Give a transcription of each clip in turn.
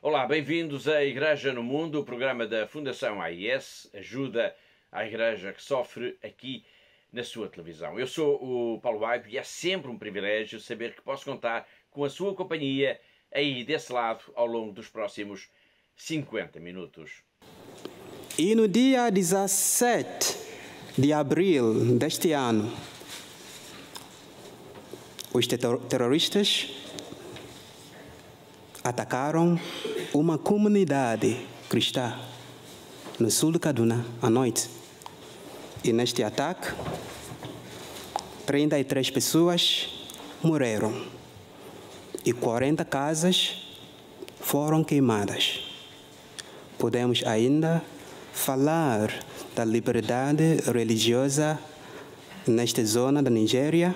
Olá, bem-vindos à Igreja no Mundo, o programa da Fundação AIS, ajuda à Igreja que sofre aqui na sua televisão. Eu sou o Paulo Aibo e é sempre um privilégio saber que posso contar com a sua companhia aí desse lado ao longo dos próximos 50 minutos. E no dia 17 de abril deste ano, os terroristas atacaram uma comunidade cristã no sul de Kaduna à noite. E neste ataque, 33 pessoas morreram e 40 casas foram queimadas. Podemos ainda falar da liberdade religiosa nesta zona da Nigéria?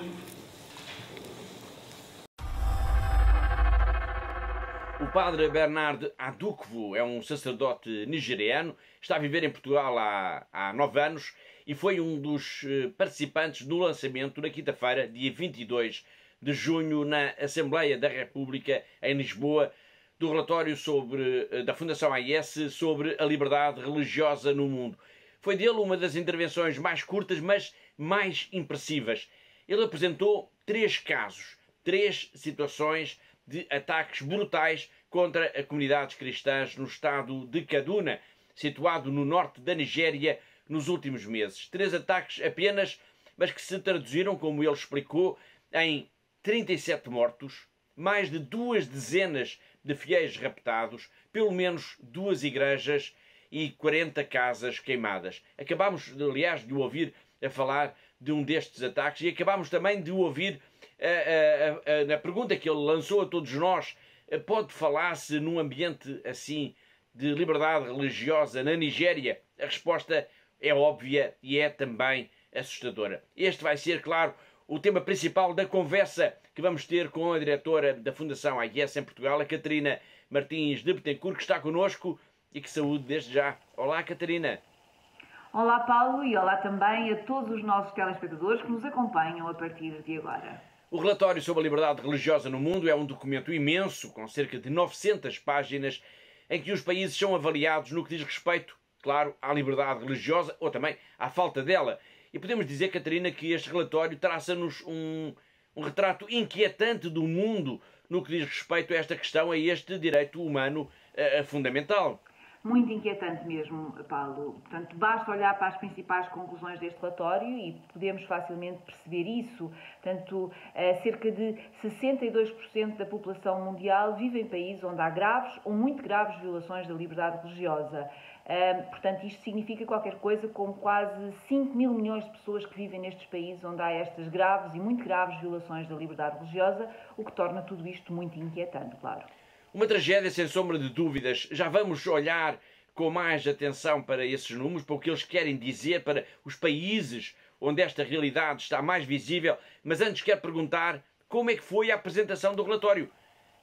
O padre Bernard Adukwu é um sacerdote nigeriano, está a viver em Portugal há 9 anos e foi um dos participantes no lançamento na quinta-feira, dia 22 de junho, na Assembleia da República em Lisboa, do relatório da Fundação AIS sobre a liberdade religiosa no mundo. Foi dele uma das intervenções mais curtas, mas mais impressivas. Ele apresentou 3 casos, 3 situações de ataques brutais contra as comunidades cristãs no estado de Kaduna, situado no norte da Nigéria, nos últimos meses. 3 ataques apenas, mas que se traduziram, como ele explicou, em 37 mortos, mais de 2 dezenas de fiéis raptados, pelo menos 2 igrejas e 40 casas queimadas. Acabámos, aliás, de o ouvir a falar de um destes ataques e acabámos também de o ouvir na pergunta que ele lançou a todos nós: pode falar-se num ambiente assim de liberdade religiosa na Nigéria? A resposta é óbvia e é também assustadora. Este vai ser, claro, o tema principal da conversa que vamos ter com a diretora da Fundação AIS em Portugal, a Catarina Martins de Betancourt, que está connosco e que saúde desde já. Olá, Catarina. Olá, Paulo, e olá também a todos os nossos telespectadores que nos acompanham a partir de agora. O relatório sobre a liberdade religiosa no mundo é um documento imenso, com cerca de 900 páginas, em que os países são avaliados no que diz respeito, claro, à liberdade religiosa ou também à falta dela. E podemos dizer, Catarina, que este relatório traça-nos um retrato inquietante do mundo no que diz respeito a esta questão, a este direito humano fundamental. Muito inquietante mesmo, Paulo. Portanto, basta olhar para as principais conclusões deste relatório e podemos facilmente perceber isso. Portanto, cerca de 62% da população mundial vive em países onde há graves ou muito graves violações da liberdade religiosa. Portanto, isto significa qualquer coisa como quase 5 mil milhões de pessoas que vivem nestes países onde há estas graves e muito graves violações da liberdade religiosa, o que torna tudo isto muito inquietante, claro. Uma tragédia sem sombra de dúvidas. Já vamos olhar com mais atenção para esses números, para o que eles querem dizer, para os países onde esta realidade está mais visível. Mas antes quero perguntar como é que foi a apresentação do relatório.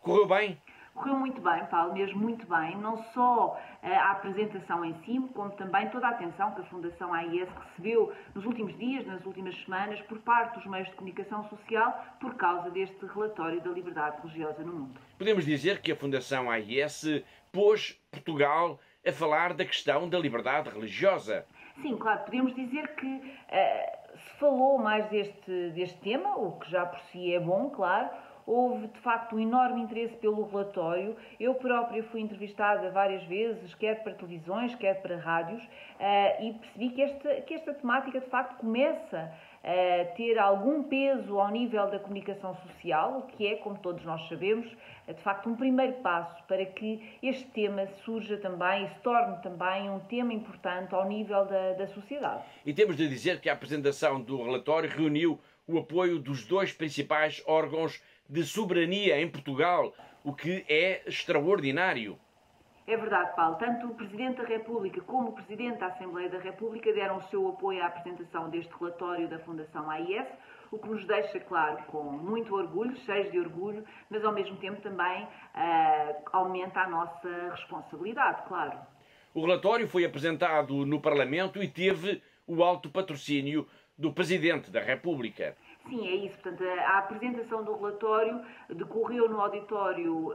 Correu bem? Correu muito bem, Paulo, mesmo muito bem. Não só a apresentação em si, como também toda a atenção que a Fundação AIS recebeu nos últimos dias, nas últimas semanas, por parte dos meios de comunicação social, por causa deste relatório da liberdade religiosa no mundo. Podemos dizer que a Fundação AIS pôs Portugal a falar da questão da liberdade religiosa. Sim, claro, podemos dizer que se falou mais deste tema, o que já por si é bom, claro. Houve, de facto, um enorme interesse pelo relatório. Eu própria fui entrevistada várias vezes, quer para televisões, quer para rádios, e percebi que esta temática, de facto, começa a ter algum peso ao nível da comunicação social, o que é, como todos nós sabemos, de facto, um primeiro passo para que este tema surja também e se torne também um tema importante ao nível da sociedade. E temos de dizer que a apresentação do relatório reuniu o apoio dos 2 principais órgãos de soberania em Portugal, o que é extraordinário. É verdade, Paulo. Tanto o Presidente da República como o Presidente da Assembleia da República deram o seu apoio à apresentação deste relatório da Fundação AIS, o que nos deixa, claro, com muito orgulho, cheios de orgulho, mas ao mesmo tempo também aumenta a nossa responsabilidade, claro. O relatório foi apresentado no Parlamento e teve o alto patrocínio do Presidente da República. Sim, é isso. Portanto, a apresentação do relatório decorreu no auditório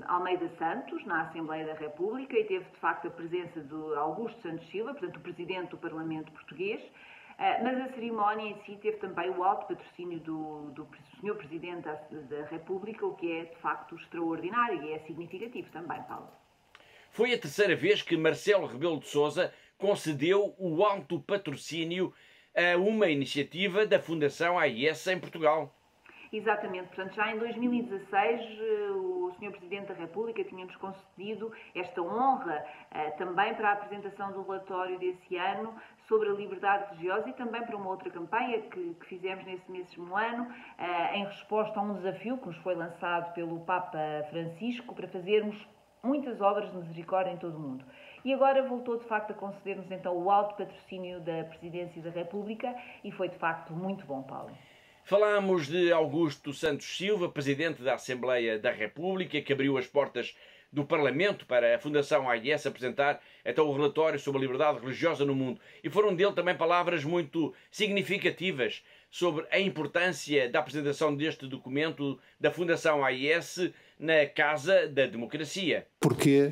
Almeida Santos, na Assembleia da República, e teve, de facto, a presença de Augusto Santos Silva, portanto, o Presidente do Parlamento Português, mas a cerimónia em si teve também o alto patrocínio do Sr. Presidente da República, o que é, de facto, extraordinário e é significativo também, Paulo. Foi a terceira vez que Marcelo Rebelo de Sousa concedeu o alto patrocínio a uma iniciativa da Fundação AIS em Portugal. Exatamente, portanto, já em 2016 o Sr. Presidente da República tinha-nos concedido esta honra também para a apresentação do relatório desse ano sobre a liberdade religiosa e também para uma outra campanha que fizemos nesse mesmo ano, em resposta a um desafio que nos foi lançado pelo Papa Francisco para fazermos muitas obras de misericórdia em todo o mundo. E agora voltou, de facto, a conceder-nos então o alto patrocínio da Presidência da República e foi, de facto, muito bom, Paulo. Falámos de Augusto Santos Silva, Presidente da Assembleia da República, que abriu as portas do Parlamento para a Fundação AIS apresentar então o relatório sobre a liberdade religiosa no mundo. E foram dele também palavras muito significativas sobre a importância da apresentação deste documento da Fundação AIS na Casa da Democracia. Porquê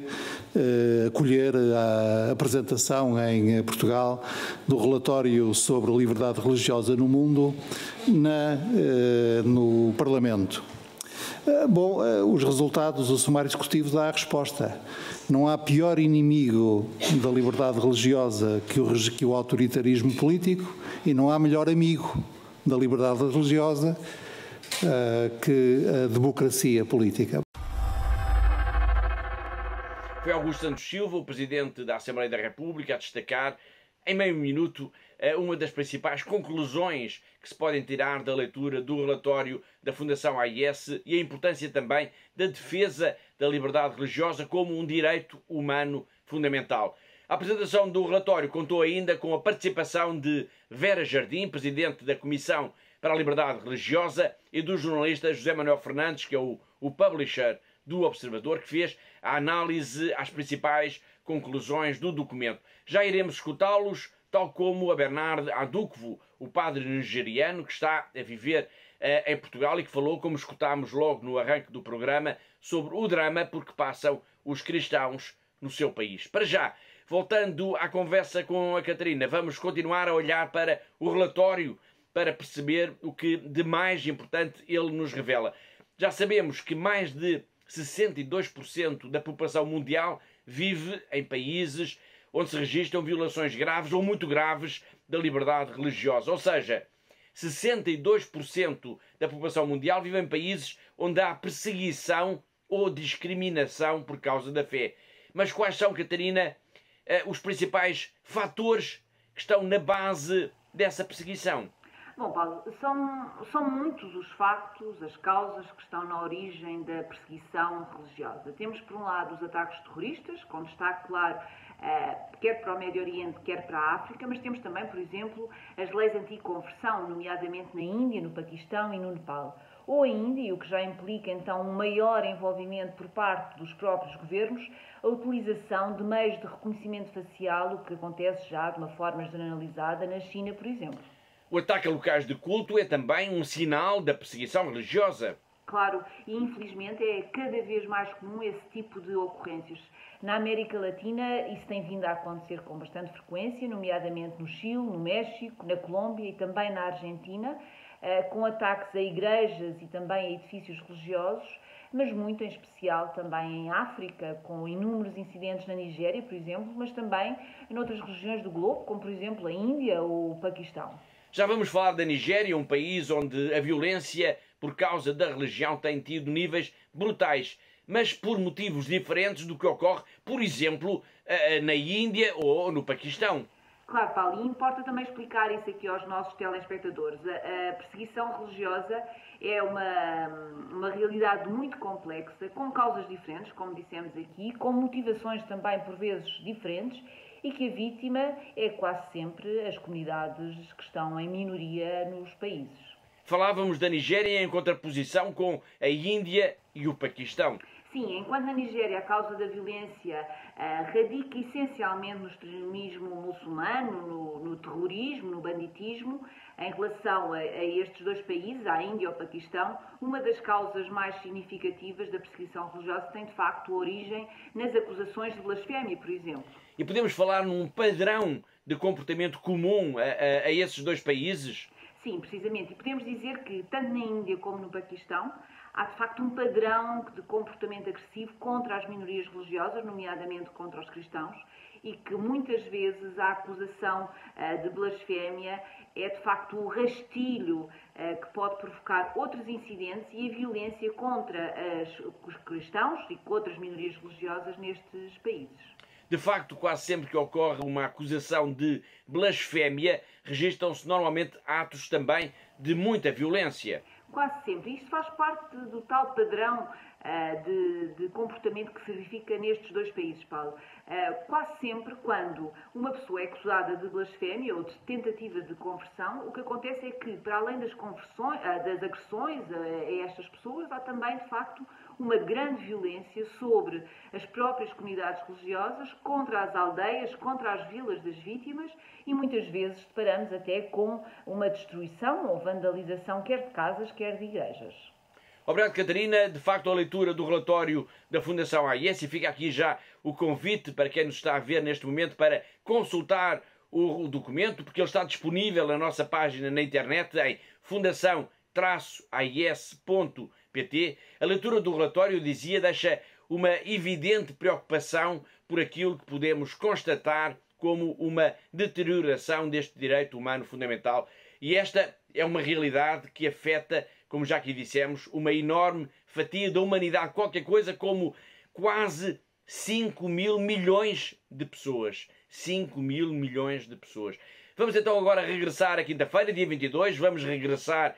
acolher a apresentação em Portugal do relatório sobre a liberdade religiosa no mundo no Parlamento? Bom, os resultados, o sumário executivo dá a resposta. Não há pior inimigo da liberdade religiosa que o autoritarismo político e não há melhor amigo da liberdade religiosa que a democracia política. Foi Augusto Santos Silva, o Presidente da Assembleia da República, a destacar, em meio minuto, uma das principais conclusões que se podem tirar da leitura do relatório da Fundação AIS e a importância também da defesa da liberdade religiosa como um direito humano fundamental. A apresentação do relatório contou ainda com a participação de Vera Jardim, Presidente da Comissão para a Liberdade Religiosa, e do jornalista José Manuel Fernandes, que é o publisher do Observador, que fez a análise às principais conclusões do documento. Já iremos escutá-los, tal como a Bernard Adukwu, o padre nigeriano que está a viver em Portugal e que falou, como escutámos logo no arranque do programa, sobre o drama por que passam os cristãos no seu país. Para já, voltando à conversa com a Catarina, vamos continuar a olhar para o relatório para perceber o que de mais importante ele nos revela. Já sabemos que mais de 62% da população mundial vive em países onde se registram violações graves ou muito graves da liberdade religiosa. Ou seja, 62% da população mundial vive em países onde há perseguição ou discriminação por causa da fé. Mas quais são, Catarina, os principais fatores que estão na base dessa perseguição? Bom, Paulo, são muitos os factos, as causas que estão na origem da perseguição religiosa. Temos, por um lado, os ataques terroristas, com destaque, claro, quer para o Médio Oriente, quer para a África, mas temos também, por exemplo, as leis anti-conversão, nomeadamente na Índia, no Paquistão e no Nepal. Ou ainda, e o que já implica então um maior envolvimento por parte dos próprios governos, a utilização de meios de reconhecimento facial, o que acontece já de uma forma generalizada na China, por exemplo. O ataque a locais de culto é também um sinal da perseguição religiosa. Claro, e infelizmente é cada vez mais comum esse tipo de ocorrências. Na América Latina isso tem vindo a acontecer com bastante frequência, nomeadamente no Chile, no México, na Colômbia e também na Argentina, com ataques a igrejas e também a edifícios religiosos, mas muito em especial também em África, com inúmeros incidentes na Nigéria, por exemplo, mas também em outras regiões do globo, como por exemplo a Índia ou o Paquistão. Já vamos falar da Nigéria, um país onde a violência por causa da religião tem tido níveis brutais, mas por motivos diferentes do que ocorre, por exemplo, na Índia ou no Paquistão. Claro, Paulo, e importa também explicar isso aqui aos nossos telespectadores. A perseguição religiosa é uma realidade muito complexa, com causas diferentes, como dissemos aqui, com motivações também por vezes diferentes, e que a vítima é quase sempre as comunidades que estão em minoria nos países. Falávamos da Nigéria em contraposição com a Índia e o Paquistão. Sim, enquanto na Nigéria a causa da violência radica essencialmente no extremismo muçulmano, no terrorismo, no banditismo, em relação a estes dois países, a Índia e ao Paquistão, uma das causas mais significativas da perseguição religiosa tem de facto origem nas acusações de blasfémia, por exemplo. E podemos falar num padrão de comportamento comum a esses dois países? Sim, precisamente. E podemos dizer que, tanto na Índia como no Paquistão, há de facto um padrão de comportamento agressivo contra as minorias religiosas, nomeadamente contra os cristãos, e que muitas vezes a acusação de blasfémia é de facto o rastilho que pode provocar outros incidentes e a violência contra os cristãos e contra as minorias religiosas nestes países. De facto, quase sempre que ocorre uma acusação de blasfémia, registram-se normalmente atos também de muita violência. Quase sempre. Isto faz parte do tal padrão de comportamento que se verifica nestes dois países, Paulo. Quase sempre, quando uma pessoa é acusada de blasfémia ou de tentativa de conversão, o que acontece é que, para além das agressões a estas pessoas, há também, de facto, uma grande violência sobre as próprias comunidades religiosas, contra as aldeias, contra as vilas das vítimas e muitas vezes deparamos até com uma destruição ou vandalização quer de casas, quer de igrejas. Obrigado, Catarina. De facto, a leitura do relatório da Fundação AIS, e fica aqui já o convite para quem nos está a ver neste momento para consultar o documento, porque ele está disponível na nossa página na internet em fundação-ais.pt. A leitura do relatório, dizia, deixa uma evidente preocupação por aquilo que podemos constatar como uma deterioração deste direito humano fundamental. E esta é uma realidade que afeta, como já aqui dissemos, uma enorme fatia da humanidade, qualquer coisa como quase 5 mil milhões de pessoas. 5 mil milhões de pessoas. Vamos então agora regressar à quinta-feira, dia 22, vamos regressar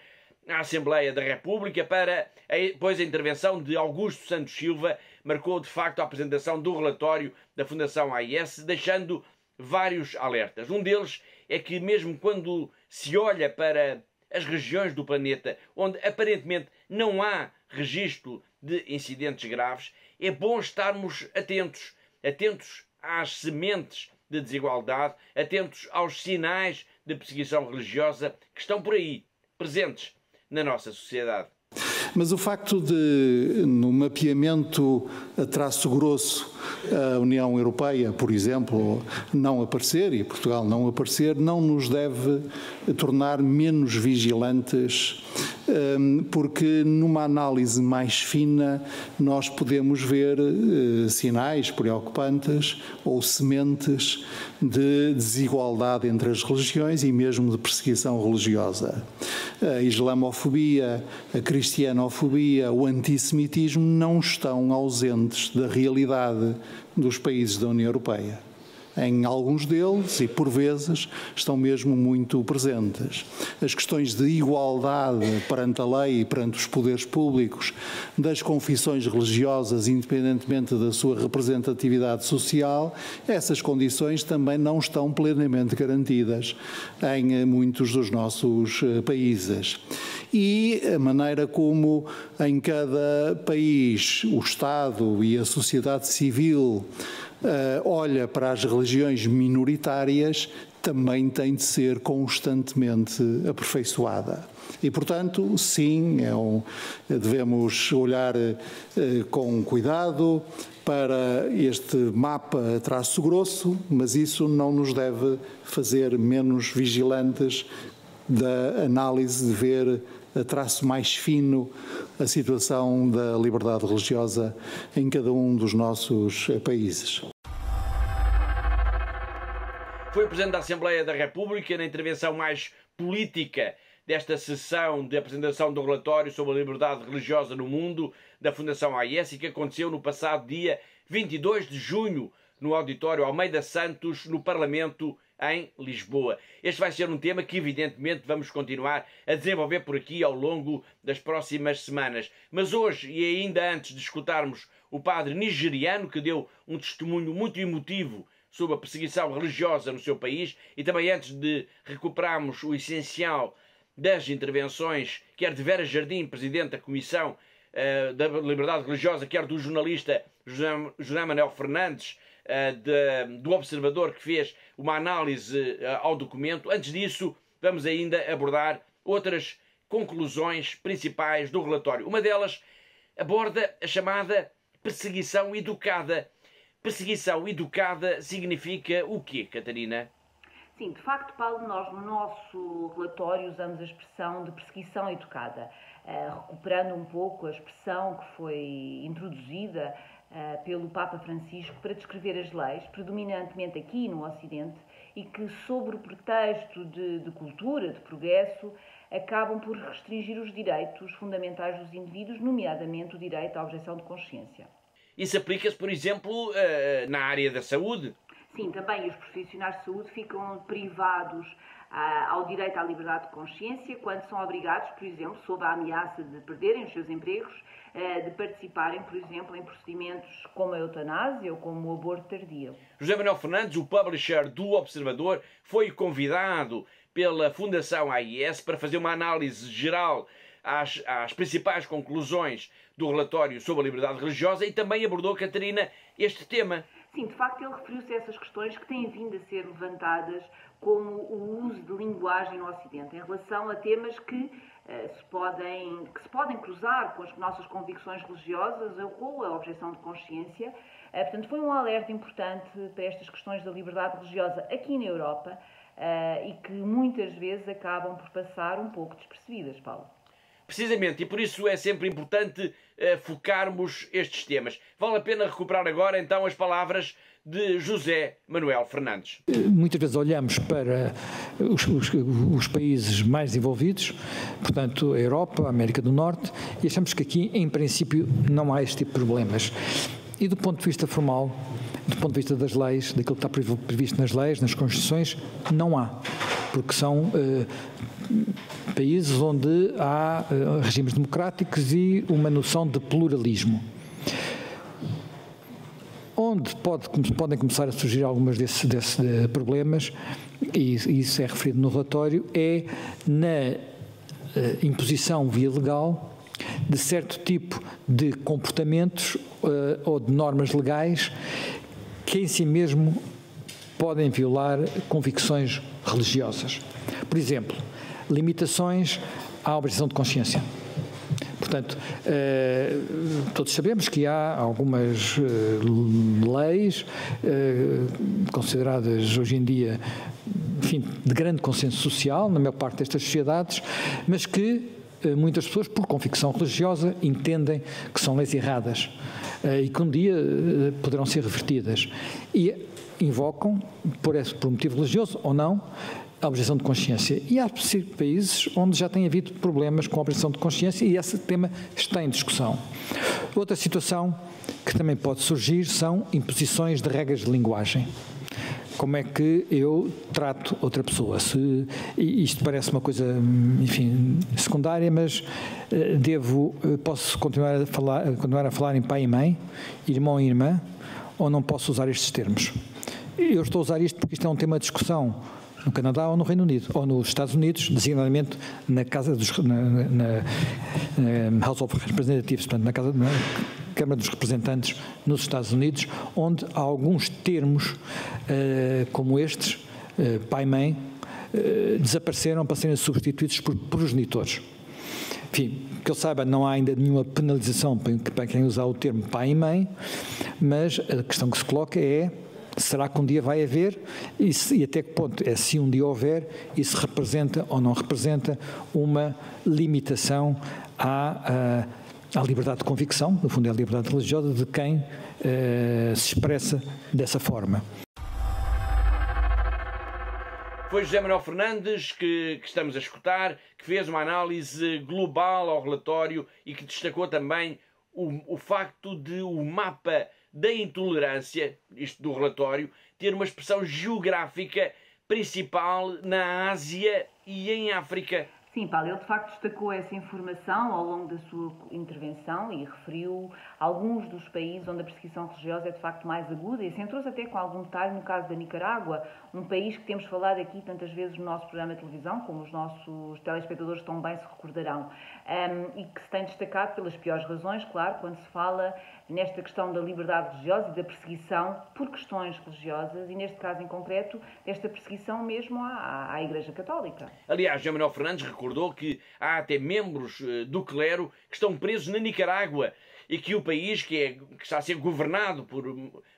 à Assembleia da República para, pois a intervenção de Augusto Santos Silva marcou de facto a apresentação do relatório da Fundação AIS, deixando vários alertas. Um deles é que mesmo quando se olha para as regiões do planeta onde aparentemente não há registro de incidentes graves, é bom estarmos atentos às sementes de desigualdade, atentos aos sinais de perseguição religiosa que estão por aí, presentes na nossa sociedade. Mas o facto de, no mapeamento a traço grosso, a União Europeia, por exemplo, não aparecer, e Portugal não aparecer, não nos deve tornar menos vigilantes, porque numa análise mais fina nós podemos ver sinais preocupantes ou sementes de desigualdade entre as religiões e mesmo de perseguição religiosa. A islamofobia, a cristianofobia, o antissemitismo não estão ausentes da realidade dos países da União Europeia. Em alguns deles, e por vezes, estão mesmo muito presentes. As questões de igualdade perante a lei e perante os poderes públicos, das confissões religiosas, independentemente da sua representatividade social, essas condições também não estão plenamente garantidas em muitos dos nossos países. E a maneira como em cada país o Estado e a sociedade civil olha para as religiões minoritárias também tem de ser constantemente aperfeiçoada. E, portanto, sim, devemos olhar com cuidado para este mapa a traço grosso, mas isso não nos deve fazer menos vigilantes da análise de ver a traço mais fino a situação da liberdade religiosa em cada um dos nossos países. Foi o Presidente da Assembleia da República, na intervenção mais política desta sessão de apresentação do relatório sobre a liberdade religiosa no mundo da Fundação AIS, que aconteceu no passado dia 22 de junho, no auditório Almeida Santos, no Parlamento, em Lisboa. Este vai ser um tema que, evidentemente, vamos continuar a desenvolver por aqui ao longo das próximas semanas. Mas hoje, e ainda antes de escutarmos o padre nigeriano, que deu um testemunho muito emotivo sobre a perseguição religiosa no seu país, e também antes de recuperarmos o essencial das intervenções, quer de Vera Jardim, Presidente da Comissão da liberdade religiosa, quer do jornalista José Manuel Fernandes, do Observador, que fez uma análise ao documento. Antes disso, vamos ainda abordar outras conclusões principais do relatório. Uma delas aborda a chamada perseguição educada. Perseguição educada significa o quê, Catarina? Sim, de facto, Paulo, nós no nosso relatório usamos a expressão de perseguição educada, recuperando um pouco a expressão que foi introduzida pelo Papa Francisco para descrever as leis, predominantemente aqui no Ocidente, e que, sob o pretexto de cultura, de progresso, acabam por restringir os direitos fundamentais dos indivíduos, nomeadamente o direito à objeção de consciência. Isso aplica-se, por exemplo, na área da saúde? Sim, também os profissionais de saúde ficam privados ao direito à liberdade de consciência quando são obrigados, por exemplo, sob a ameaça de perderem os seus empregos, de participarem, por exemplo, em procedimentos como a eutanásia ou como o aborto tardio. José Manuel Fernandes, o publisher do Observador, foi convidado pela Fundação AIS para fazer uma análise geral às principais conclusões do relatório sobre a liberdade religiosa e também abordou, Catarina, este tema. Sim, de facto ele referiu-se a essas questões que têm vindo a ser levantadas como o uso de linguagem no Ocidente, em relação a temas que se podem cruzar com as nossas convicções religiosas ou a objeção de consciência. Portanto, foi um alerta importante para estas questões da liberdade religiosa aqui na Europa e que muitas vezes acabam por passar um pouco despercebidas, Paulo. Precisamente, e por isso é sempre importante focarmos estes temas. Vale a pena recuperar agora, então, as palavras de José Manuel Fernandes. Muitas vezes olhamos para os países mais desenvolvidos, portanto, a Europa, a América do Norte, e achamos que aqui, em princípio, não há este tipo de problemas. E do ponto de vista formal, do ponto de vista das leis, daquilo que está previsto nas leis, nas constituições, não há. Porque são países onde há regimes democráticos e uma noção de pluralismo. Onde podem começar a surgir alguns desses problemas, e isso é referido no relatório, é na imposição via legal de certo tipo de comportamentos ou de normas legais que em si mesmo podem violar convicções religiosas. Por exemplo, limitações à objeção de consciência. Portanto, todos sabemos que há algumas leis consideradas hoje em dia, enfim, de grande consenso social na maior parte destas sociedades, mas que muitas pessoas, por convicção religiosa, entendem que são leis erradas e que um dia poderão ser revertidas. E invocam, por motivo religioso ou não, a objeção de consciência. E há países onde já tem havido problemas com a objeção de consciência e esse tema está em discussão. Outra situação que também pode surgir são imposições de regras de linguagem. Como é que eu trato outra pessoa? Isto parece uma coisa, enfim, secundária, mas posso continuar a falar em pai e mãe, irmão e irmã, ou não posso usar estes termos? Eu estou a usar isto porque isto é um tema de discussão no Canadá ou no Reino Unido, ou nos Estados Unidos, designadamente na House of Representatives, portanto, na Câmara dos Representantes nos Estados Unidos, onde há alguns termos como estes, pai e mãe, desapareceram para serem substituídos por progenitores. Enfim, que eu saiba, não há ainda nenhuma penalização para quem usar o termo pai e mãe, mas a questão que se coloca é: será que um dia vai haver e até que ponto é, se um dia houver, isso representa ou não representa uma limitação à liberdade de convicção, no fundo é a liberdade religiosa de quem se expressa dessa forma. Foi José Manuel Fernandes que estamos a escutar, que fez uma análise global ao relatório e que destacou também o facto de o mapa da intolerância, isto do relatório, ter uma expressão geográfica principal na Ásia e em África. Sim, Paulo, ele de facto destacou essa informação ao longo da sua intervenção e referiu alguns dos países onde a perseguição religiosa é de facto mais aguda e centrou-se até com algum detalhe no caso da Nicarágua, um país que temos falado aqui tantas vezes no nosso programa de televisão, como os nossos telespectadores tão bem se recordarão, e que se tem destacado pelas piores razões, claro, quando se fala nesta questão da liberdade religiosa e da perseguição por questões religiosas e, neste caso em concreto, desta perseguição mesmo à Igreja Católica. Aliás, João Manuel Fernandes recordou que há até membros do clero que estão presos na Nicarágua e que o país, que está a ser governado por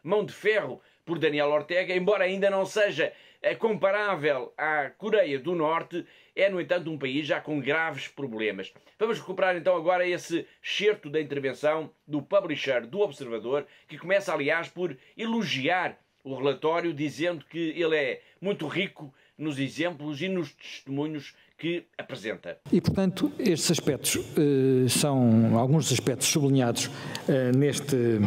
mão de ferro por Daniel Ortega, embora ainda não seja comparável à Coreia do Norte, é, no entanto, um país já com graves problemas. Vamos recuperar então agora esse excerto da intervenção do publisher do Observador, que começa, aliás, por elogiar o relatório, dizendo que ele é muito rico nos exemplos e nos testemunhos que apresenta. E, portanto, estes aspectos são alguns dos aspectos sublinhados neste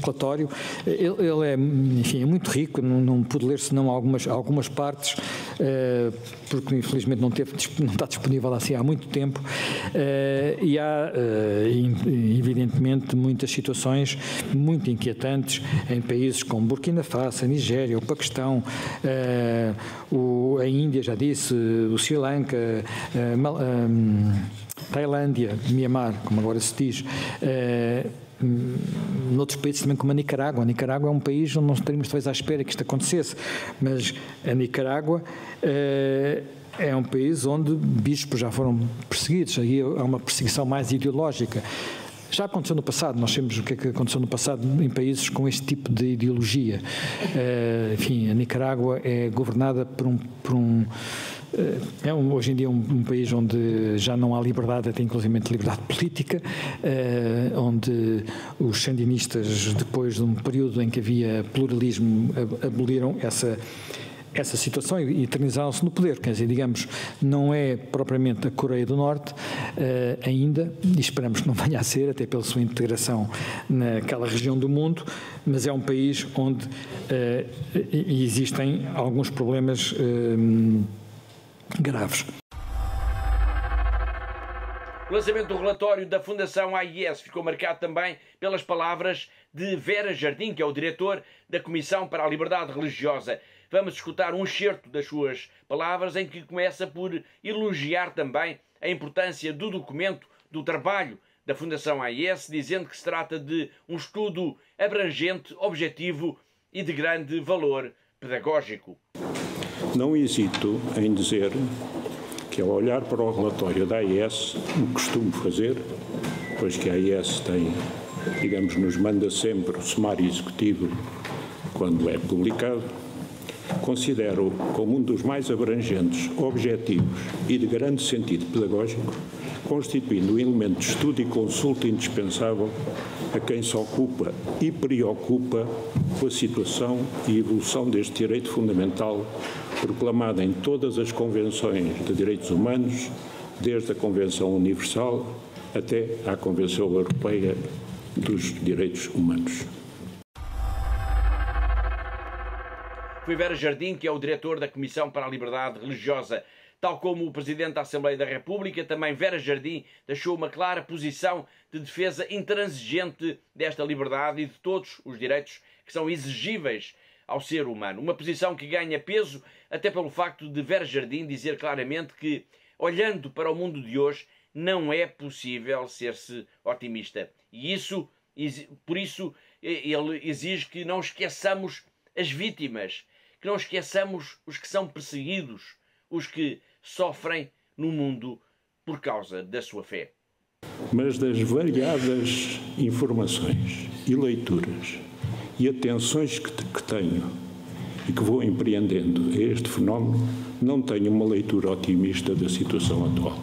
relatório. Ele é, enfim, é muito rico, não pude ler senão algumas partes, porque infelizmente não está disponível assim há muito tempo, e há evidentemente muitas situações muito inquietantes em países como Burkina Faso, a Nigéria, o Paquistão, a Índia, já disse, o Sri Lanka, Tailândia, Mianmar, como agora se diz, noutros países também como a Nicarágua. A Nicarágua é um país onde não estaríamos talvez à espera que isto acontecesse, mas a Nicarágua é um país onde bispos já foram perseguidos, aí há uma perseguição mais ideológica. Já aconteceu no passado, nós sabemos o que é que aconteceu no passado em países com este tipo de ideologia. Enfim, a Nicarágua é governada hoje em dia um país onde já não há liberdade, até inclusive liberdade política, onde os sandinistas, depois de um período em que havia pluralismo, aboliram essa situação e eternizaram-se no poder. Quer dizer, digamos, não é propriamente a Coreia do Norte ainda, e esperamos que não venha a ser, até pela sua integração naquela região do mundo, mas é um país onde existem alguns problemas graves. O lançamento do relatório da Fundação AIS ficou marcado também pelas palavras de Vera Jardim, que é o diretor da Comissão para a Liberdade Religiosa. Vamos escutar um excerto das suas palavras, em que começa por elogiar também a importância do documento, do trabalho da Fundação AIS, dizendo que se trata de um estudo abrangente, objetivo e de grande valor pedagógico. Não hesito em dizer que, ao olhar para o relatório da AIS, o que costumo fazer, pois que a AIS tem, digamos, nos manda sempre o sumário executivo quando é publicado, considero como um dos mais abrangentes, objetivos e de grande sentido pedagógico, constituindo um elemento de estudo e consulta indispensável a quem se ocupa e preocupa com a situação e evolução deste direito fundamental proclamado em todas as convenções de direitos humanos, desde a Convenção Universal até à Convenção Europeia dos Direitos Humanos. Foi Vera Jardim, que é o diretor da Comissão para a Liberdade Religiosa. Tal como o Presidente da Assembleia da República, também Vera Jardim deixou uma clara posição de defesa intransigente desta liberdade e de todos os direitos que são exigíveis ao ser humano. Uma posição que ganha peso até pelo facto de Vera Jardim dizer claramente que, olhando para o mundo de hoje, não é possível ser-se otimista. E por isso ele exige que não esqueçamos as vítimas, que não esqueçamos os que são perseguidos, os que sofrem no mundo por causa da sua fé. Mas das variadas informações e leituras e atenções que tenho e que vou empreendendo a este fenómeno, não tenho uma leitura otimista da situação atual.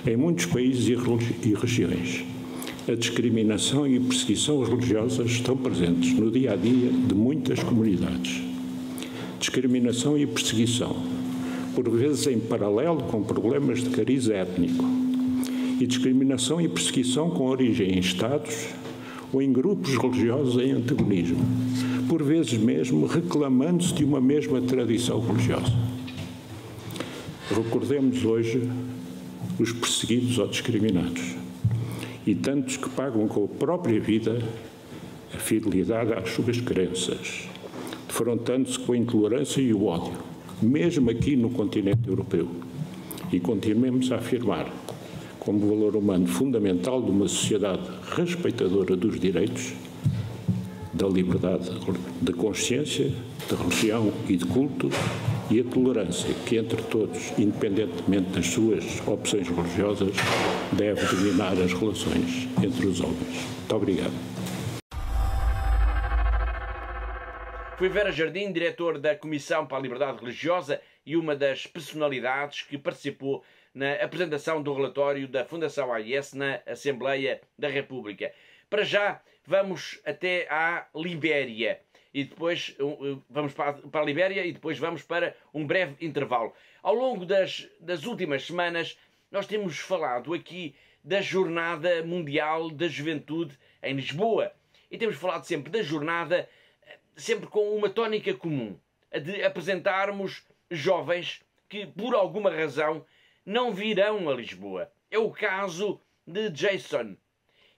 Em muitos países e regiões, a discriminação e perseguição religiosas estão presentes no dia-a-dia de muitas comunidades. Discriminação e perseguição, por vezes em paralelo com problemas de cariz étnico, e discriminação e perseguição com origem em Estados ou em grupos religiosos em antagonismo, por vezes mesmo reclamando-se de uma mesma tradição religiosa. Recordemos hoje os perseguidos ou discriminados e tantos que pagam com a própria vida a fidelidade às suas crenças, defrontando-se com a intolerância e o ódio, mesmo aqui no continente europeu. E continuemos a afirmar, como valor humano fundamental de uma sociedade respeitadora dos direitos, da liberdade de consciência, de religião e de culto, e a tolerância que entre todos, independentemente das suas opções religiosas, deve dominar as relações entre os homens. Muito obrigado. Foi Vera Jardim, diretor da Comissão para a Liberdade Religiosa e uma das personalidades que participou na apresentação do relatório da Fundação AIS na Assembleia da República. Para já, vamos até à Libéria. E depois vamos para a Libéria e depois vamos para um breve intervalo. Ao longo das últimas semanas, nós temos falado aqui da Jornada Mundial da Juventude em Lisboa. E temos falado sempre da jornada, sempre com uma tónica comum, a de apresentarmos jovens que, por alguma razão, não virão a Lisboa. É o caso de Jason.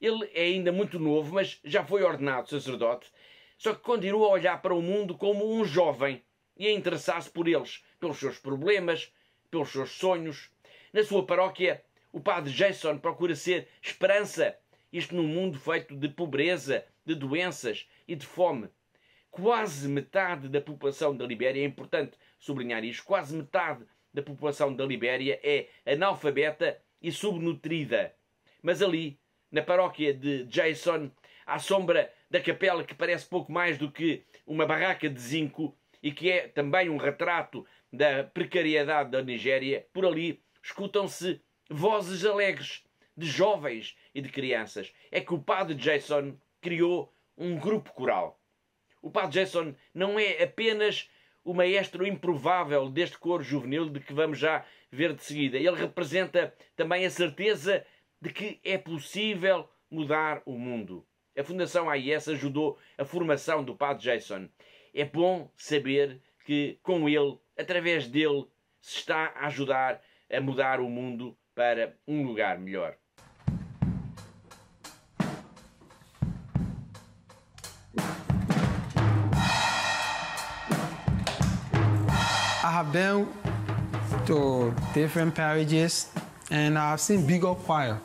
Ele é ainda muito novo, mas já foi ordenado sacerdote, só que continua a olhar para o mundo como um jovem e a interessar-se por eles, pelos seus problemas, pelos seus sonhos. Na sua paróquia, o padre Jason procura ser esperança, isto num mundo feito de pobreza, de doenças e de fome. Quase metade da população da Libéria, é importante sublinhar isto, quase metade da população da Libéria é analfabeta e subnutrida. Mas ali, na paróquia de Jason, à sombra da capela que parece pouco mais do que uma barraca de zinco e que é também um retrato da precariedade da Nigéria, por ali escutam-se vozes alegres de jovens e de crianças. É que o padre Jason criou um grupo coral. O padre Jason não é apenas o maestro improvável deste coro juvenil de que vamos já ver de seguida. Ele representa também a certeza de que é possível mudar o mundo. A Fundação AIS ajudou a formação do padre Jason. É bom saber que com ele, através dele, se está a ajudar a mudar o mundo para um lugar melhor. I have been to different parishes and I've seen bigger choir,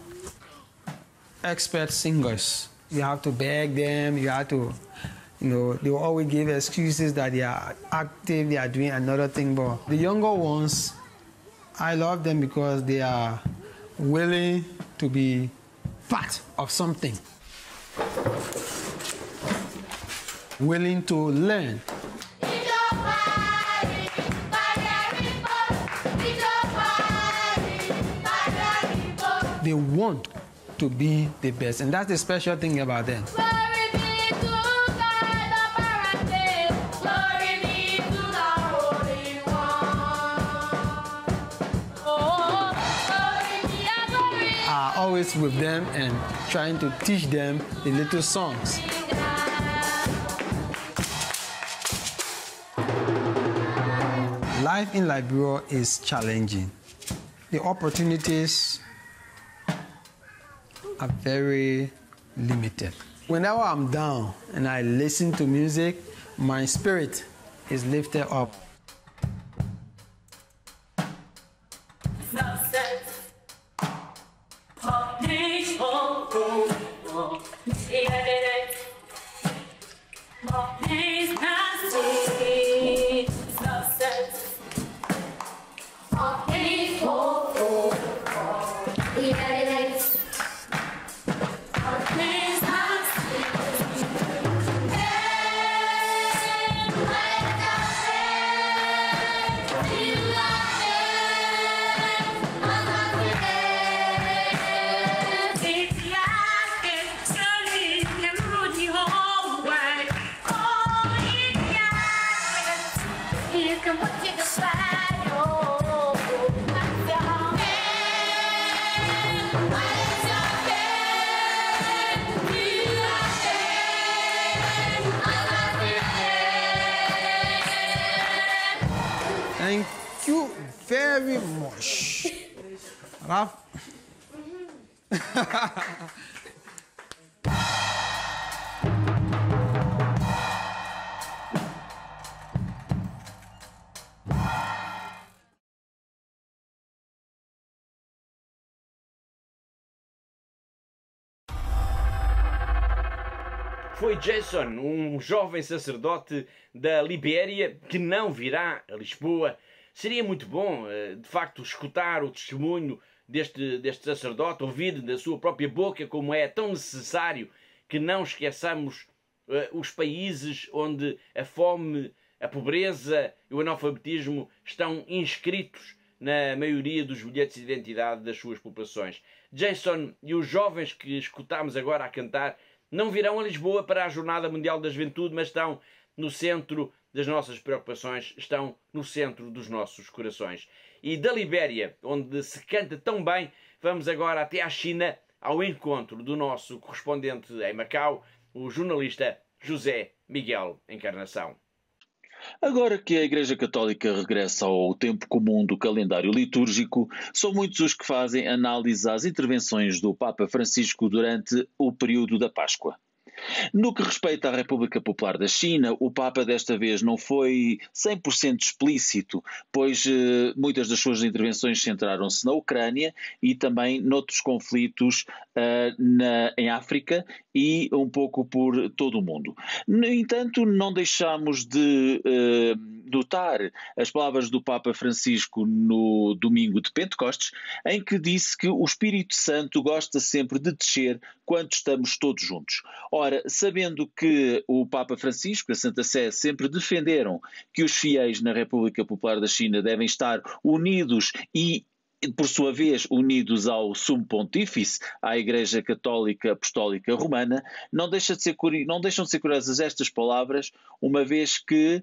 expert singers. You have to beg them, you have to, they will always give excuses that they are active, they are doing another thing. But the younger ones, I love them because they are willing to be part of something, willing to learn. They want to be the best, and that's the special thing about them. Glory be to God, the Paraclete. Glory be to the Holy One. Oh, glory be a glory. Are always with them and trying to teach them the little songs. Life in Liberia is challenging. The opportunities are very limited. Whenever I'm down and I listen to music, my spirit is lifted up. very much. Ralph? Foi Jason, um jovem sacerdote da Libéria que não virá a Lisboa. Seria muito bom, de facto, escutar o testemunho deste sacerdote, ouvir da sua própria boca como é tão necessário que não esqueçamos os países onde a fome, a pobreza e o analfabetismo estão inscritos na maioria dos bilhetes de identidade das suas populações. Jason e os jovens que escutamos agora a cantar não virão a Lisboa para a Jornada Mundial da Juventude, mas estão no centro das nossas preocupações, estão no centro dos nossos corações. E da Libéria, onde se canta tão bem, vamos agora até à China, ao encontro do nosso correspondente em Macau, o jornalista José Miguel Encarnação. Agora que a Igreja Católica regressa ao tempo comum do calendário litúrgico, são muitos os que fazem análise às intervenções do Papa Francisco durante o período da Páscoa. No que respeita à República Popular da China, o Papa desta vez não foi 100% explícito, pois muitas das suas intervenções centraram-se na Ucrânia e também noutros conflitos em África e um pouco por todo o mundo. No entanto, não deixamos de notar as palavras do Papa Francisco no domingo de Pentecostes, em que disse que o Espírito Santo gosta sempre de descer quando estamos todos juntos. Ora, sabendo que o Papa Francisco e a Santa Sé sempre defenderam que os fiéis na República Popular da China devem estar unidos e, por sua vez, unidos ao Sumo Pontífice, à Igreja Católica Apostólica Romana, não deixam de ser curiosas estas palavras, uma vez que,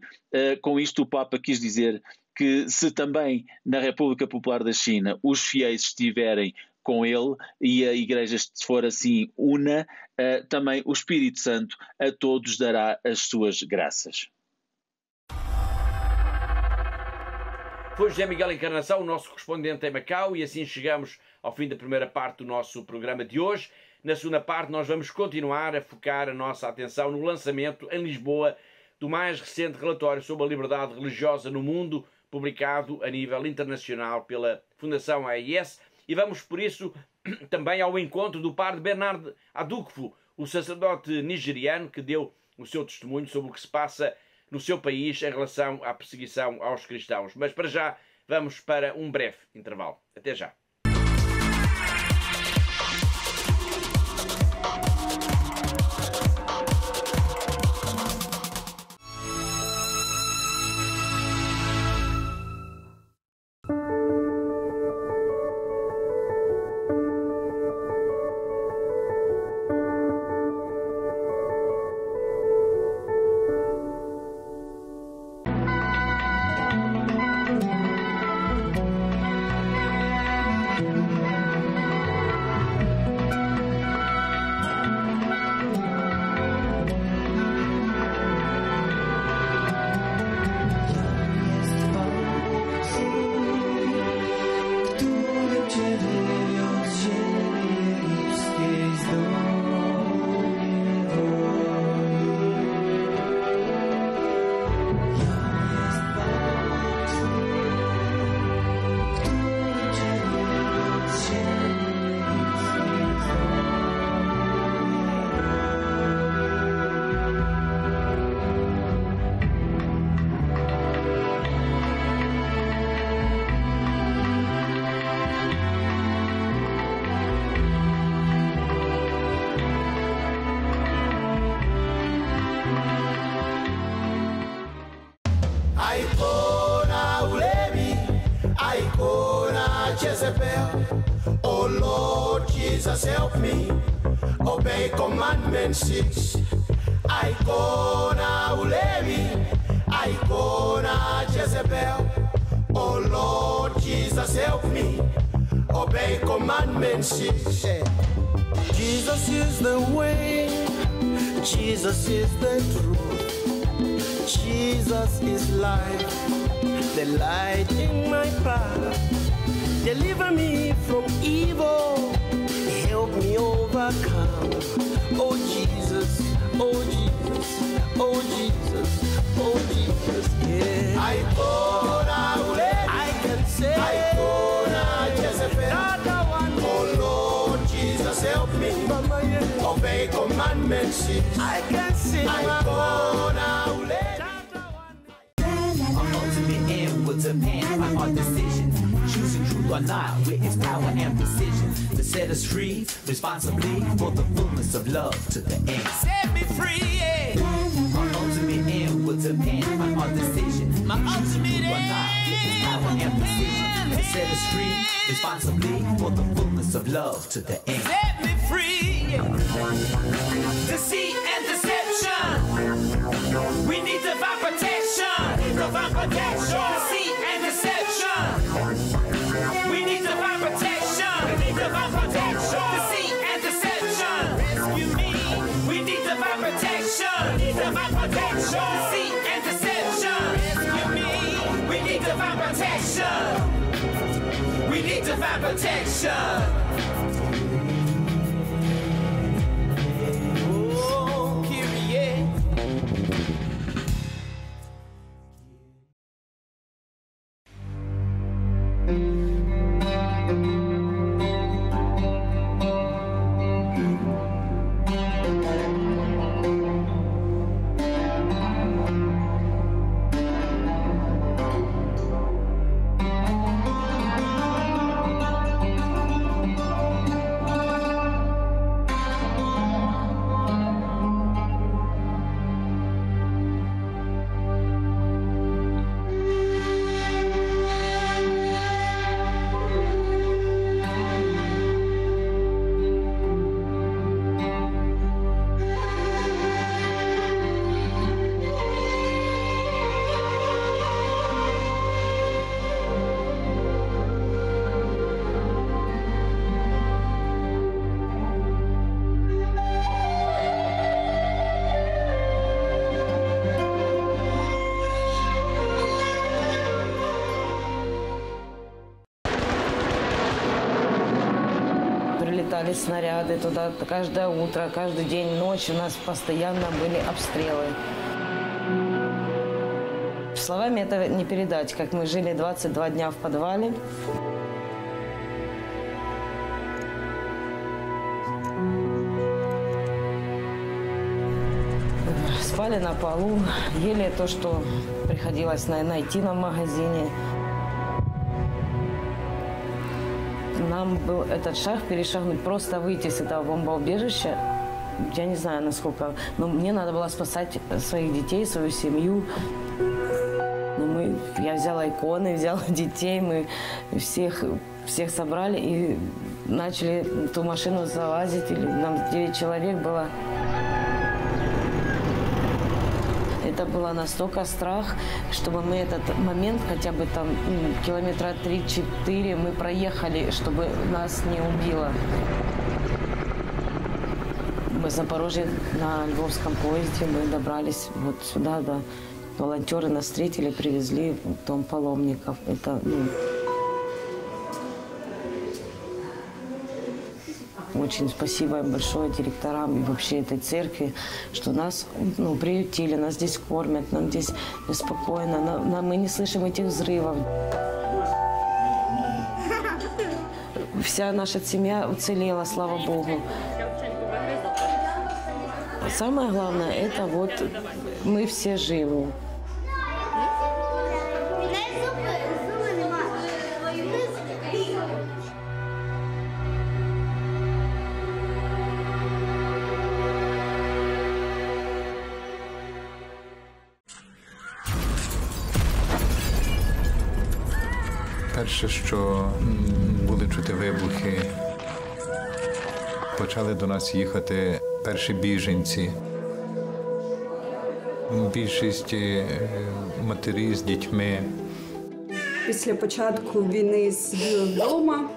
com isto, o Papa quis dizer que se também na República Popular da China os fiéis estiverem com ele e a Igreja, se for assim, una, também o Espírito Santo a todos dará as suas graças. Foi José Miguel Encarnação, o nosso correspondente em Macau, e assim chegamos ao fim da primeira parte do nosso programa de hoje. Na segunda parte nós vamos continuar a focar a nossa atenção no lançamento em Lisboa do mais recente relatório sobre a liberdade religiosa no mundo, publicado a nível internacional pela Fundação AIS, e vamos por isso também ao encontro do padre Bernard Adukwu, o sacerdote nigeriano que deu o seu testemunho sobre o que se passa no seu país em relação à perseguição aos cristãos. Mas para já vamos para um breve intervalo. Até já. Oh Lord Jesus, help me obey commandment 6. Icona Ulemi, Icona Jezebel. Oh Lord Jesus, help me obey commandment 6. Jesus is the way, Jesus is the truth, Jesus is life. the light in my path. Deliver me from evil, help me overcome. Oh Jesus, oh Jesus, oh Jesus, oh Jesus, yeah. I can say, Jezebel. Oh Lord Jesus, help me obey commandments. I can sing ultimate end will depend on our decisions. Choosing truth or not, with its power and precision to set us free responsibly for the fullness of love to the end. Set me free, yeah. Our ultimate end will depend on our decision. My ultimate end, with its power and precision to set us free responsibly for the fullness of love to the end. Set me free, yeah. Deceit and deception. We need divine protection. Divine protection. Deceit and deception. We need divine protection. We need divine protection. Deceit and deception. Rescue me. We need divine protection. We need divine protection. Deceit and deception. Rescue me. We need divine protection. We need divine protection. Прилетали снаряды туда каждое утро, каждый день, ночь у нас постоянно были обстрелы. Словами это не передать, как мы жили 22 дня в подвале. Спали на полу, ели то, что приходилось найти нам в магазине. Нам был этот шаг перешагнуть, просто выйти с этого бомбоубежища. Я не знаю, насколько, но мне надо было спасать своих детей, свою семью. Я взяла иконы, взяла детей, мы всех собрали и начали ту машину залазить. Нам 9 человек было. Это было настолько страх, чтобы мы этот момент, хотя бы там километра 3-4 мы проехали, чтобы нас не убило. Мы в Запорожье на Львовском поезде, мы добрались вот сюда, да. Волонтеры нас встретили, привезли в дом паломников. Это, очень спасибо большое директорам и вообще этой церкви, что нас приютили, нас здесь кормят, нам здесь спокойно, мы не слышим этих взрывов. Вся наша семья уцелела, слава Богу. Самое главное, это вот мы все живы. Перше, що були чути вибухи, почали до нас їхати перші біженці. Більшість матері з дітьми. Після початку війни сиділи вдома,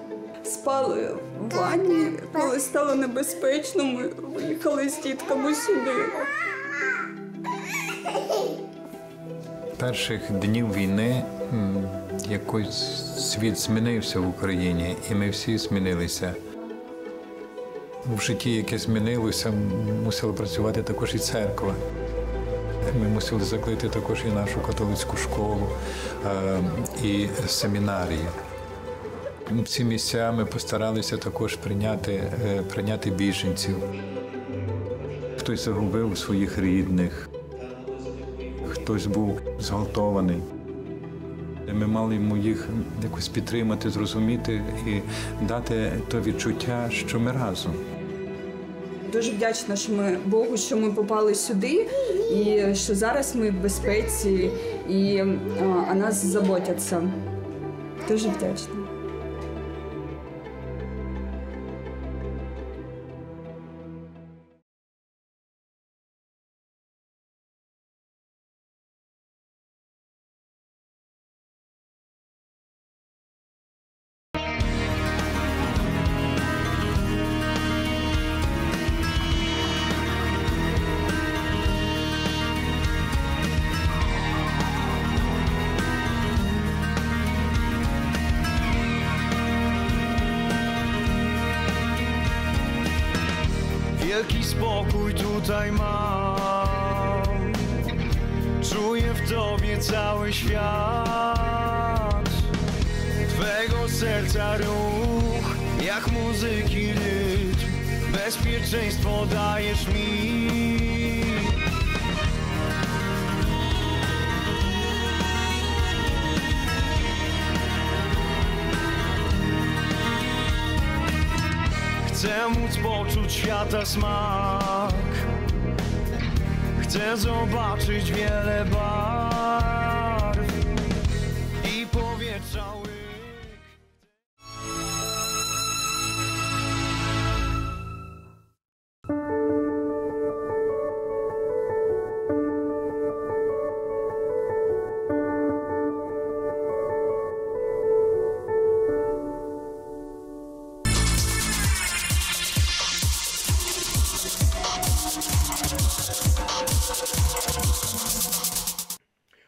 спали в ванні. Коли стало небезпечно, ми виїхали з дітками сюди. Перших днів війни якось світ змінився в Україні, і ми всі змінилися. В житті, яке змінилося, мусила працювати також і церква. Ми мусили закликати також і нашу католицьку школу, і семінарії. В ці місця ми постаралися також прийняти біженців. Хтось загубив своїх рідних, хтось був зґвалтований. Ми мали йому їх якось підтримати, зрозуміти і дати то відчуття, що ми разом. Дуже вдячна Богу, що ми попали сюди, і що зараз ми в безпеці, і о нас заботяться. Дуже вдячна. Wielki spokój tutaj mam, czuję w Tobie cały świat. Twego serca ruch, jak muzyki rytm, bezpieczeństwo dajesz mi. Chcę móc poczuć świata smak, chcę zobaczyć wiele barw i powietrza łyk.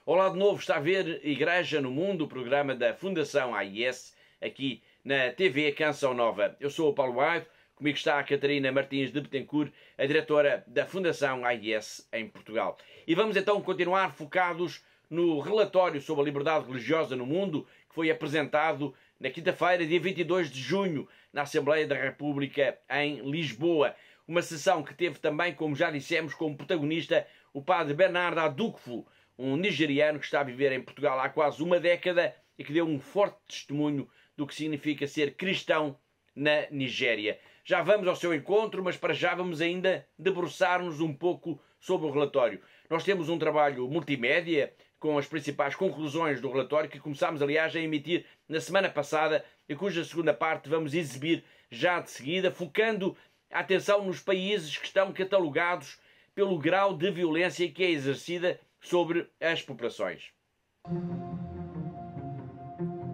Olá de novo, está a ver Igreja no Mundo, o programa da Fundação AIS, aqui na TV Canção Nova. Eu sou o Paulo Aido, comigo está a Catarina Martins de Betancourt, a diretora da Fundação AIS em Portugal. E vamos então continuar focados no relatório sobre a liberdade religiosa no mundo, que foi apresentado na quinta-feira, dia 22 de junho, na Assembleia da República em Lisboa. Uma sessão que teve também, como já dissemos, como protagonista o padre Bernard Adukwu, um nigeriano que está a viver em Portugal há quase uma década e que deu um forte testemunho do que significa ser cristão na Nigéria. Já vamos ao seu encontro, mas para já vamos ainda debruçar-nos um pouco sobre o relatório. Nós temos um trabalho multimédia com as principais conclusões do relatório que começámos, aliás, a emitir na semana passada e cuja segunda parte vamos exibir já de seguida, focando a atenção nos países que estão catalogados pelo grau de violência que é exercida sobre as populações.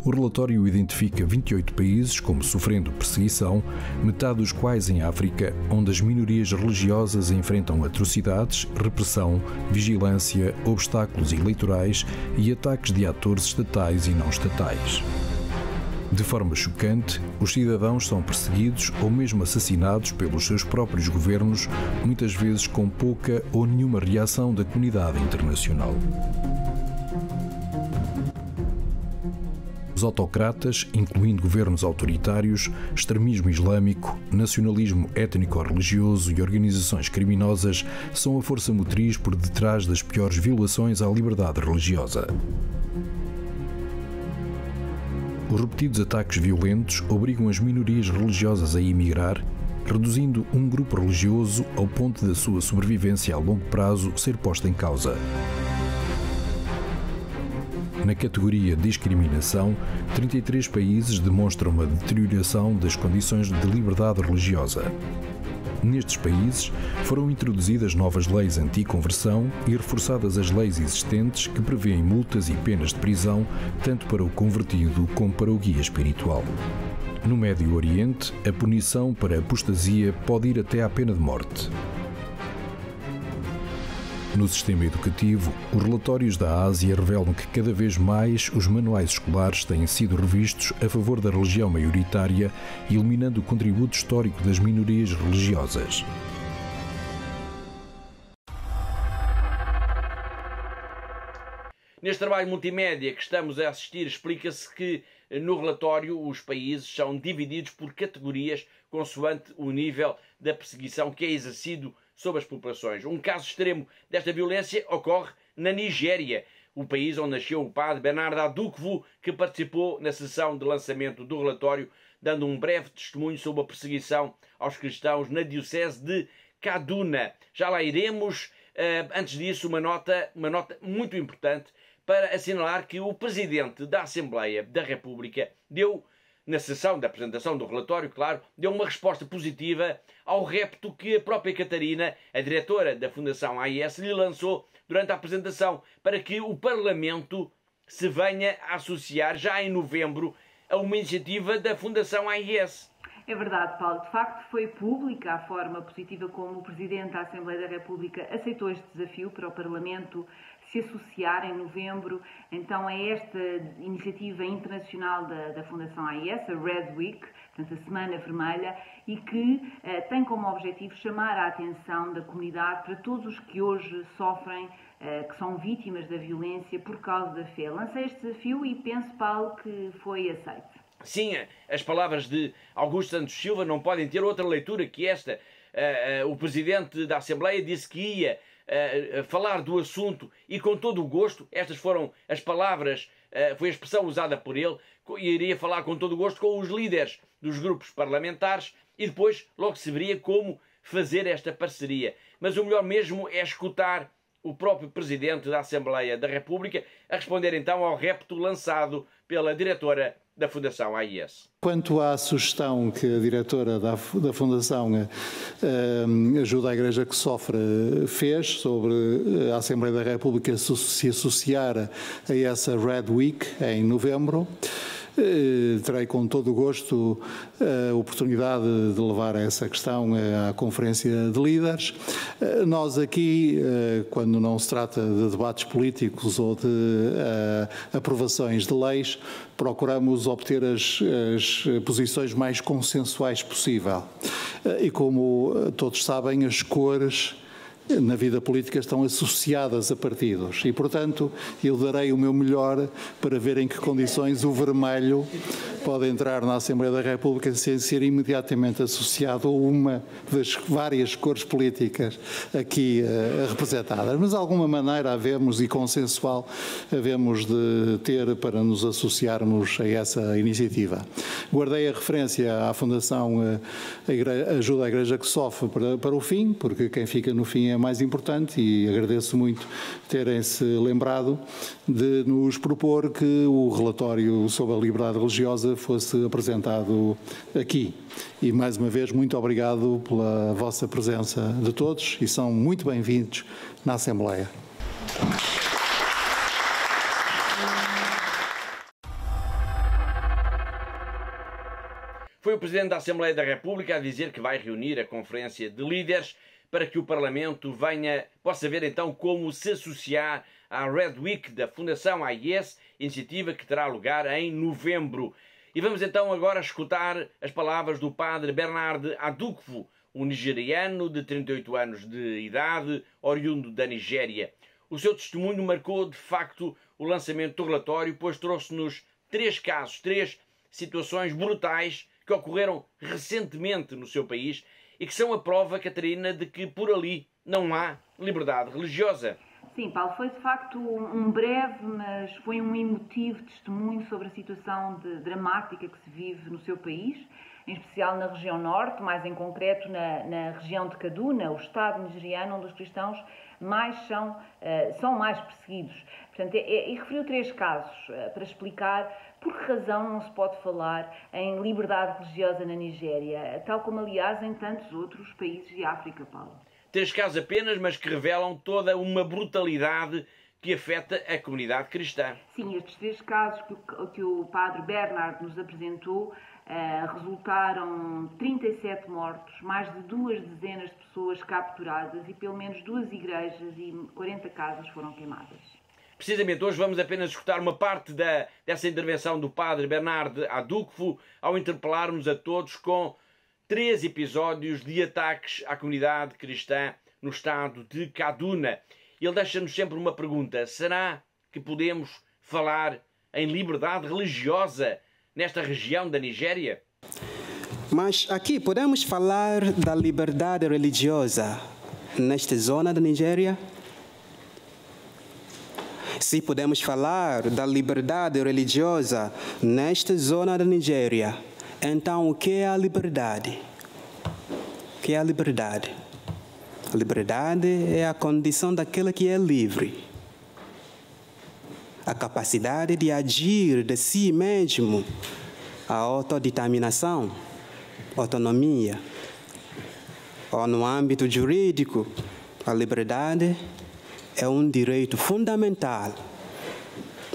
O relatório identifica 28 países como sofrendo perseguição, metade dos quais em África, onde as minorias religiosas enfrentam atrocidades, repressão, vigilância, obstáculos eleitorais e ataques de atores estatais e não estatais. De forma chocante, os cidadãos são perseguidos ou mesmo assassinados pelos seus próprios governos, muitas vezes com pouca ou nenhuma reação da comunidade internacional. Os autocratas, incluindo governos autoritários, extremismo islâmico, nacionalismo étnico-religioso e organizações criminosas, são a força motriz por detrás das piores violações à liberdade religiosa. Os repetidos ataques violentos obrigam as minorias religiosas a emigrar, reduzindo um grupo religioso ao ponto da sua sobrevivência a longo prazo ser posta em causa. Na categoria discriminação, 33 países demonstram uma deterioração das condições de liberdade religiosa. Nestes países, foram introduzidas novas leis anti-conversão e reforçadas as leis existentes que prevêem multas e penas de prisão tanto para o convertido como para o guia espiritual. No Médio Oriente, a punição para apostasia pode ir até à pena de morte. No sistema educativo, os relatórios da Ásia revelam que cada vez mais os manuais escolares têm sido revistos a favor da religião maioritária, eliminando o contributo histórico das minorias religiosas. Neste trabalho multimédia que estamos a assistir, explica-se que no relatório os países são divididos por categorias consoante o nível da perseguição que é exercido sobre as populações. Um caso extremo desta violência ocorre na Nigéria, o país onde nasceu o padre Bernard Adukwu, que participou na sessão de lançamento do relatório, dando um breve testemunho sobre a perseguição aos cristãos na diocese de Kaduna. Já lá iremos. Antes disso, uma nota muito importante para assinalar que o Presidente da Assembleia da República deu, na sessão da apresentação do relatório, claro, deu uma resposta positiva ao repto que a própria Catarina, a diretora da Fundação AIS, lhe lançou durante a apresentação, para que o Parlamento se venha a associar já em novembro a uma iniciativa da Fundação AIS. É verdade, Paulo. De facto, foi pública a forma positiva como o Presidente da Assembleia da República aceitou este desafio para o Parlamento se associar em novembro, então, a esta iniciativa internacional da Fundação AIS, a Red Week, portanto, a Semana Vermelha, e que tem como objetivo chamar a atenção da comunidade para todos os que hoje sofrem, que são vítimas da violência por causa da fé. Lancei este desafio e penso, Paulo, que foi aceito. Sim, as palavras de Augusto Santos Silva não podem ter outra leitura que esta. O Presidente da Assembleia disse que ia falar do assunto e com todo o gosto, estas foram as palavras, foi a expressão usada por ele, iria falar com todo o gosto com os líderes dos grupos parlamentares e depois logo se veria como fazer esta parceria. Mas o melhor mesmo é escutar o próprio Presidente da Assembleia da República a responder então ao repto lançado pela diretora da Fundação AIS. Quanto à sugestão que a diretora da Fundação Ajuda à Igreja que Sofre fez sobre a Assembleia da República se associar a essa Red Week em novembro, terei com todo o gosto a oportunidade de levar essa questão à Conferência de Líderes. Nós aqui, quando não se trata de debates políticos ou de aprovações de leis, procuramos obter as posições mais consensuais possível. E como todos sabem, as cores na vida política estão associadas a partidos e, portanto, eu darei o meu melhor para ver em que condições o vermelho pode entrar na Assembleia da República sem ser imediatamente associado a uma das várias cores políticas aqui representadas. Mas, de alguma maneira, havemos, e consensual, havemos de ter para nos associarmos a essa iniciativa. Guardei a referência à Fundação Ajuda à Igreja que Sofre para o fim, porque quem fica no fim é mais importante, e agradeço muito terem-se lembrado de nos propor que o relatório sobre a liberdade religiosa fosse apresentado aqui. E, mais uma vez, muito obrigado pela vossa presença de todos e são muito bem-vindos na Assembleia. Foi o Presidente da Assembleia da República a dizer que vai reunir a Conferência de Líderes para que o Parlamento possa ver então como se associar à Red Week da Fundação AIS, iniciativa que terá lugar em novembro. E vamos então agora escutar as palavras do padre Bernard Adukwu, um nigeriano de 38 anos de idade, oriundo da Nigéria. O seu testemunho marcou de facto o lançamento do relatório, pois trouxe-nos 3 casos, 3 situações brutais que ocorreram recentemente no seu país e que são a prova, Catarina, de que por ali não há liberdade religiosa. Sim, Paulo, foi de facto um breve, mas foi um emotivo testemunho sobre a situação dramática que se vive no seu país, em especial na região norte, mais em concreto na região de Kaduna, o estado nigeriano onde os cristãos são mais perseguidos. Portanto, e referiu 3 casos para explicar por que razão não se pode falar em liberdade religiosa na Nigéria, tal como, aliás, em tantos outros países de África, Paulo. 3 casos apenas, mas que revelam toda uma brutalidade que afeta a comunidade cristã. Sim, estes 3 casos que o padre Bernard nos apresentou Resultaram 37 mortos, mais de 2 dezenas de pessoas capturadas e pelo menos 2 igrejas e 40 casas foram queimadas. Precisamente hoje vamos apenas escutar uma parte dessa intervenção do padre Bernard Adukwu ao interpelarmos a todos com 3 episódios de ataques à comunidade cristã no estado de Kaduna. Ele deixa-nos sempre uma pergunta: será que podemos falar em liberdade religiosa nesta região da Nigéria? Mas aqui podemos falar da liberdade religiosa nesta zona da Nigéria? Se podemos falar da liberdade religiosa nesta zona da Nigéria, então o que é a liberdade? O que é a liberdade? A liberdade é a condição daquele que é livre. A capacidade de agir de si mesmo, a autodeterminação, autonomia. Ou no âmbito jurídico, a liberdade é um direito fundamental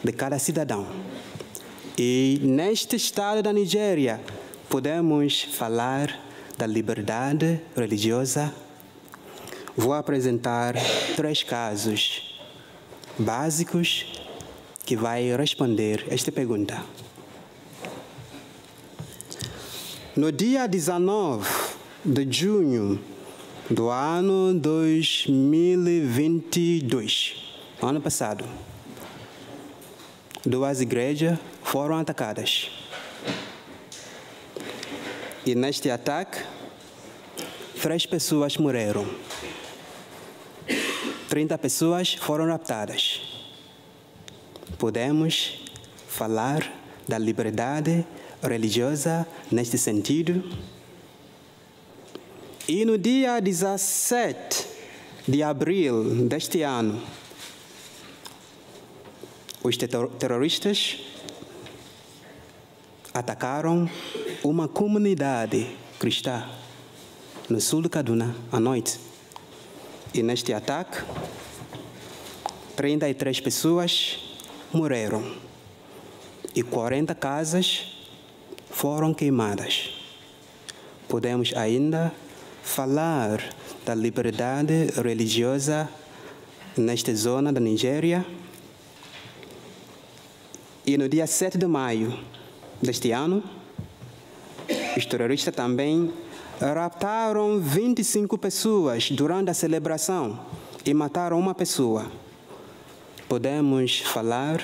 de cada cidadão. E neste estado da Nigéria, podemos falar da liberdade religiosa. Vou apresentar 3 casos básicos que vai responder esta pergunta. No dia 19 de junho do ano 2022, ano passado, 2 igrejas foram atacadas. E neste ataque, 3 pessoas morreram. 30 pessoas foram raptadas. Podemos falar da liberdade religiosa neste sentido? E no dia 17 de abril deste ano, os terroristas atacaram uma comunidade cristã no sul de Kaduna à noite. E neste ataque, 33 pessoas morreram e 40 casas foram queimadas. Podemos ainda falar da liberdade religiosa nesta zona da Nigéria? E no dia 7 de maio deste ano, os terroristas também raptaram 25 pessoas durante a celebração e mataram uma pessoa. Podemos falar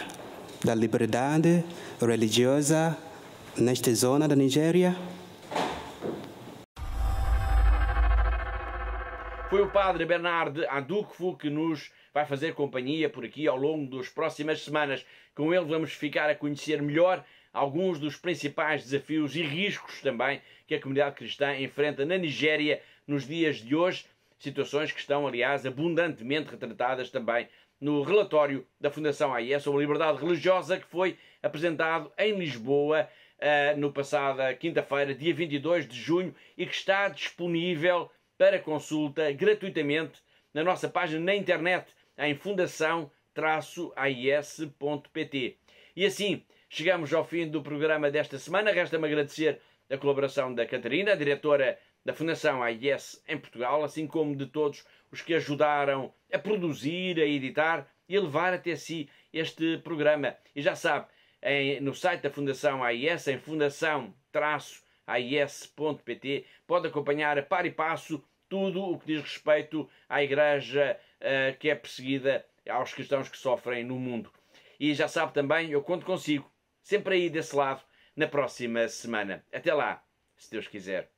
da liberdade religiosa nesta zona da Nigéria? Foi o padre Bernard Adukwu que nos vai fazer companhia por aqui ao longo das próximas semanas. Com ele vamos ficar a conhecer melhor alguns dos principais desafios e riscos também que a comunidade cristã enfrenta na Nigéria nos dias de hoje. Situações que estão, aliás, abundantemente retratadas também no relatório da Fundação AIS sobre a liberdade religiosa que foi apresentado em Lisboa no passada quinta-feira, dia 22 de junho, e que está disponível para consulta gratuitamente na nossa página na internet em fundação-ais.pt. E assim chegamos ao fim do programa desta semana. Resta-me agradecer a colaboração da Catarina, a diretora da Fundação AIS em Portugal, assim como de todos os que ajudaram a produzir, a editar e a levar até si este programa. E já sabe, no site da Fundação AIS, em fundação-ais.pt, pode acompanhar a par e passo tudo o que diz respeito à Igreja que é perseguida, aos cristãos que sofrem no mundo. E já sabe também, eu conto consigo, sempre aí desse lado, na próxima semana. Até lá, se Deus quiser.